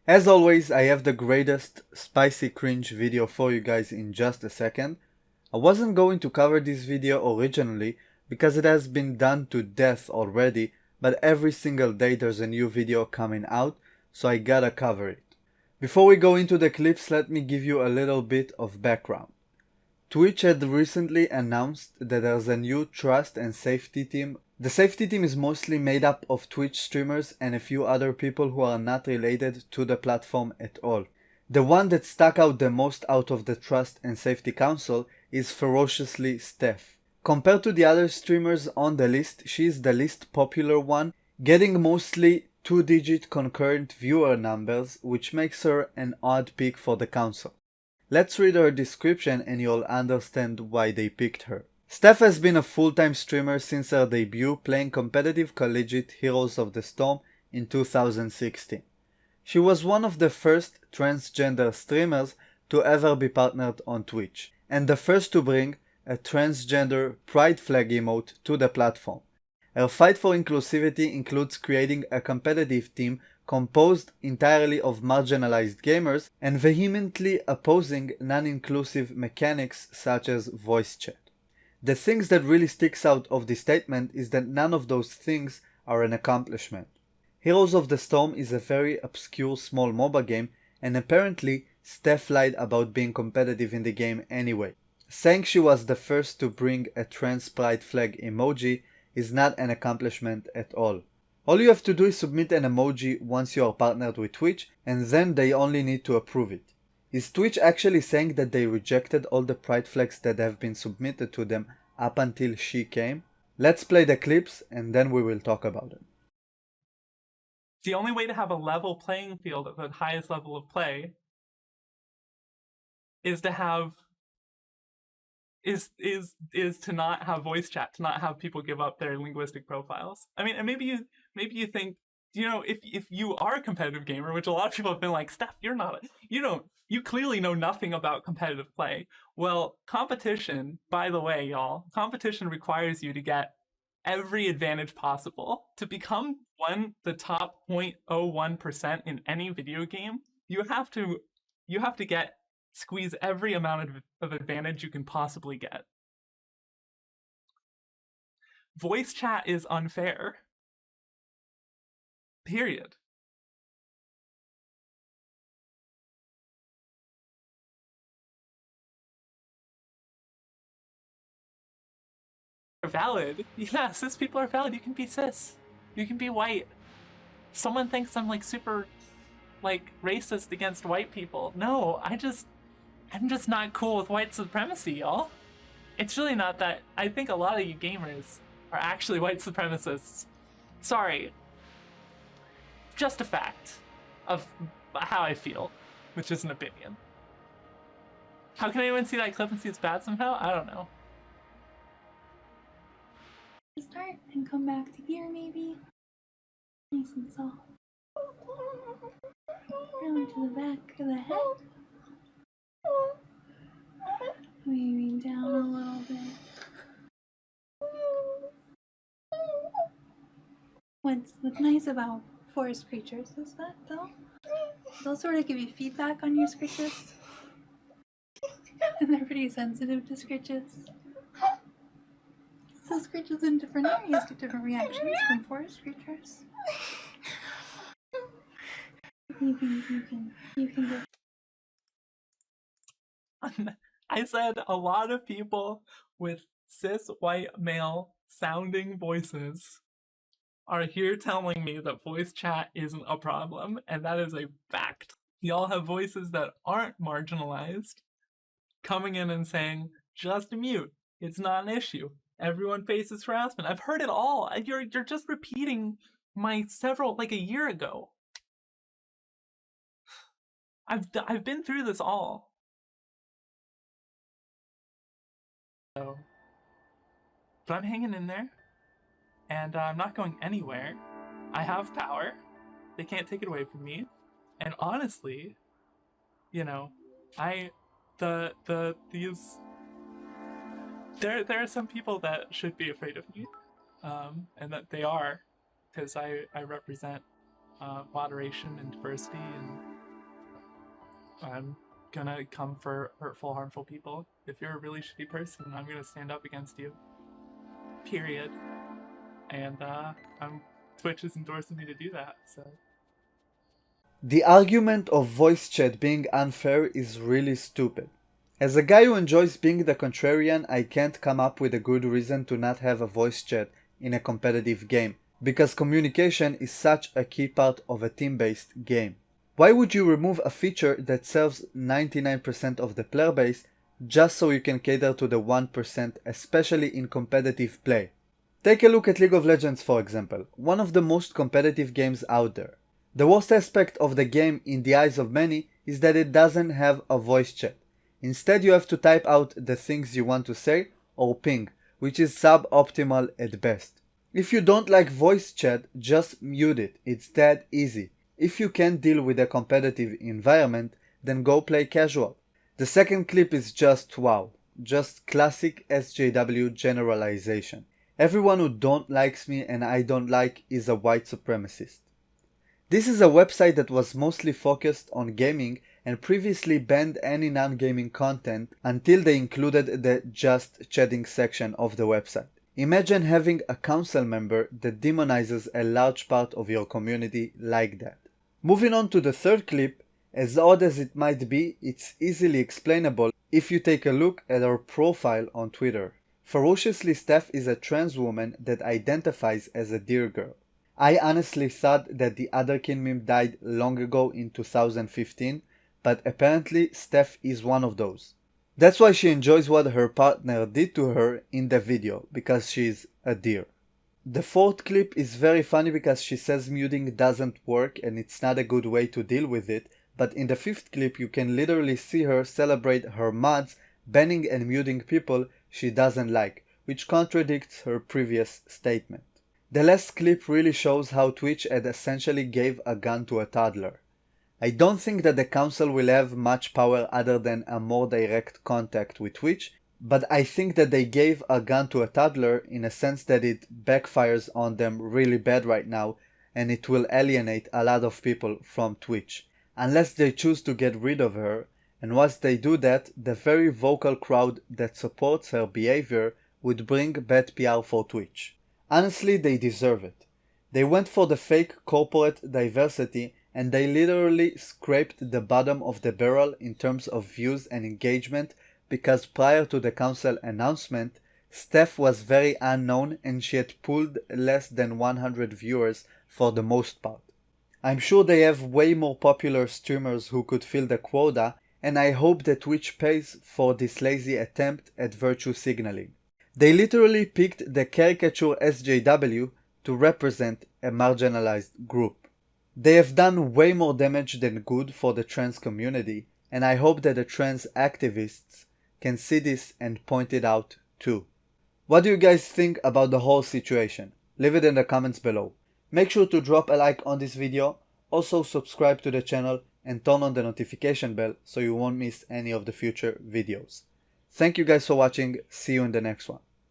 As always, I have the greatest spicy cringe video for you guys in just a second. I wasn't going to cover this video originally because it has been done to death already, but every single day there's a new video coming out, so I gotta cover it. Before we go into the clips, let me give you a little bit of background. Twitch had recently announced that there's a new trust and safety team. The safety team is mostly made up of Twitch streamers and a few other people who are not related to the platform at all. The one that stuck out the most out of the Trust and Safety Council is FerociouslySteph. Compared to the other streamers on the list, she is the least popular one, getting mostly 2-digit concurrent viewer numbers, which makes her an odd pick for the council. Let's read her description and you'll understand why they picked her. Steph has been a full-time streamer since her debut, playing competitive collegiate Heroes of the Storm in 2016. She was one of the first transgender streamers to ever be partnered on Twitch, and the first to bring a transgender pride flag emote to the platform. Her fight for inclusivity includes creating a competitive team composed entirely of marginalized gamers and vehemently opposing non-inclusive mechanics such as voice chat. The things that really sticks out of this statement is that none of those things are an accomplishment. Heroes of the Storm is a very obscure small MOBA game, and apparently Steph lied about being competitive in the game anyway. Saying she was the first to bring a trans pride flag emoji is not an accomplishment at all. All you have to do is submit an emoji once you are partnered with Twitch, and then they only need to approve it. Is Twitch actually saying that they rejected all the pride flags that have been submitted to them up until she came? Let's play the clips and then we will talk about it. The only way to have a level playing field at the highest level of play is to have is to not have voice chat, to not have people give up their linguistic profiles. I mean, and maybe you think, you know, if you are a competitive gamer, which a lot of people have been like, Steph, you clearly know nothing about competitive play. Well, competition, by the way, y'all, competition requires you to get every advantage possible. To become the top 0.01% in any video game, you have to squeeze every amount of advantage you can possibly get. Voice chat is unfair. Period. Are valid. Yeah, cis people are valid. You can be cis. You can be white. Someone thinks I'm like super like racist against white people. No, I'm just not cool with white supremacy, y'all. It's really not that. I think a lot of you gamers are actually white supremacists. Sorry. Just a fact of how I feel, which is an opinion. How can anyone see that clip and see it's bad somehow? I don't know. Start and come back to here, maybe. Nice and soft. Round to the back of the head. Maybe down a little bit. What's nice about forest creatures is that they'll sort of give you feedback on your scritches. And they're pretty sensitive to scritches. So scritches in different areas get different reactions from forest creatures. You can get. I said a lot of people with cis white male sounding voices are here telling me that voice chat isn't a problem, and that is a fact. Y'all have voices that aren't marginalized coming in and saying, just mute, it's not an issue. Everyone faces harassment. I've heard it all. You're just repeating my like a year ago. I've been through this all. So, but I'm hanging in there, and I'm not going anywhere. I have power. They can't take it away from me. And honestly, you know, there are some people that should be afraid of me, and that they are, because I represent moderation and diversity, and I'm gonna come for hurtful, harmful people. If you're a really shitty person, I'm gonna stand up against you. Period. And Twitch is endorsing me to do that, so. The argument of voice chat being unfair is really stupid. As a guy who enjoys being the contrarian, I can't come up with a good reason to not have a voice chat in a competitive game, because communication is such a key part of a team-based game. Why would you remove a feature that serves 99% of the player base just so you can cater to the 1%, especially in competitive play? Take a look at League of Legends, for example, one of the most competitive games out there. The worst aspect of the game in the eyes of many is that it doesn't have a voice chat. Instead, you have to type out the things you want to say or ping, which is suboptimal at best. If you don't like voice chat, just mute it. It's that easy. If you can't deal with a competitive environment, then go play casual. The second clip is just wow. Just classic SJW generalization. Everyone who don't likes me and I don't like is a white supremacist. This is a website that was mostly focused on gaming and previously banned any non-gaming content until they included the just chatting section of the website. Imagine having a council member that demonizes a large part of your community like that. Moving on to the third clip, as odd as it might be, it's easily explainable if you take a look at her profile on Twitter. FerociouslySteph is a trans woman that identifies as a deer girl. I honestly thought that the other kin meme died long ago in 2015, but apparently Steph is one of those. That's why she enjoys what her partner did to her in the video, because she's a deer. The fourth clip is very funny because she says muting doesn't work and it's not a good way to deal with it, but in the fifth clip you can literally see her celebrate her mods banning and muting people she doesn't like, which contradicts her previous statement. The last clip really shows how Twitch had essentially gave a gun to a toddler. I don't think that the council will have much power other than a more direct contact with Twitch, but I think that they gave a gun to a toddler in a sense that it backfires on them really bad right now and it will alienate a lot of people from Twitch, unless they choose to get rid of her, and once they do that, the very vocal crowd that supports her behavior would bring bad PR for Twitch. Honestly, they deserve it. They went for the fake corporate diversity and they literally scraped the bottom of the barrel in terms of views and engagement because prior to the council announcement, Steph was very unknown and she had pulled less than 100 viewers for the most part. I'm sure they have way more popular streamers who could fill the quota, and I hope that Twitch pays for this lazy attempt at virtue signaling. They literally picked the caricature SJW to represent a marginalized group. They have done way more damage than good for the trans community, and I hope that the trans activists can see this and point it out too. What do you guys think about the whole situation? Leave it in the comments below. Make sure to drop a like on this video, also subscribe to the channel and turn on the notification bell so you won't miss any of the future videos. Thank you guys for watching, see you in the next one.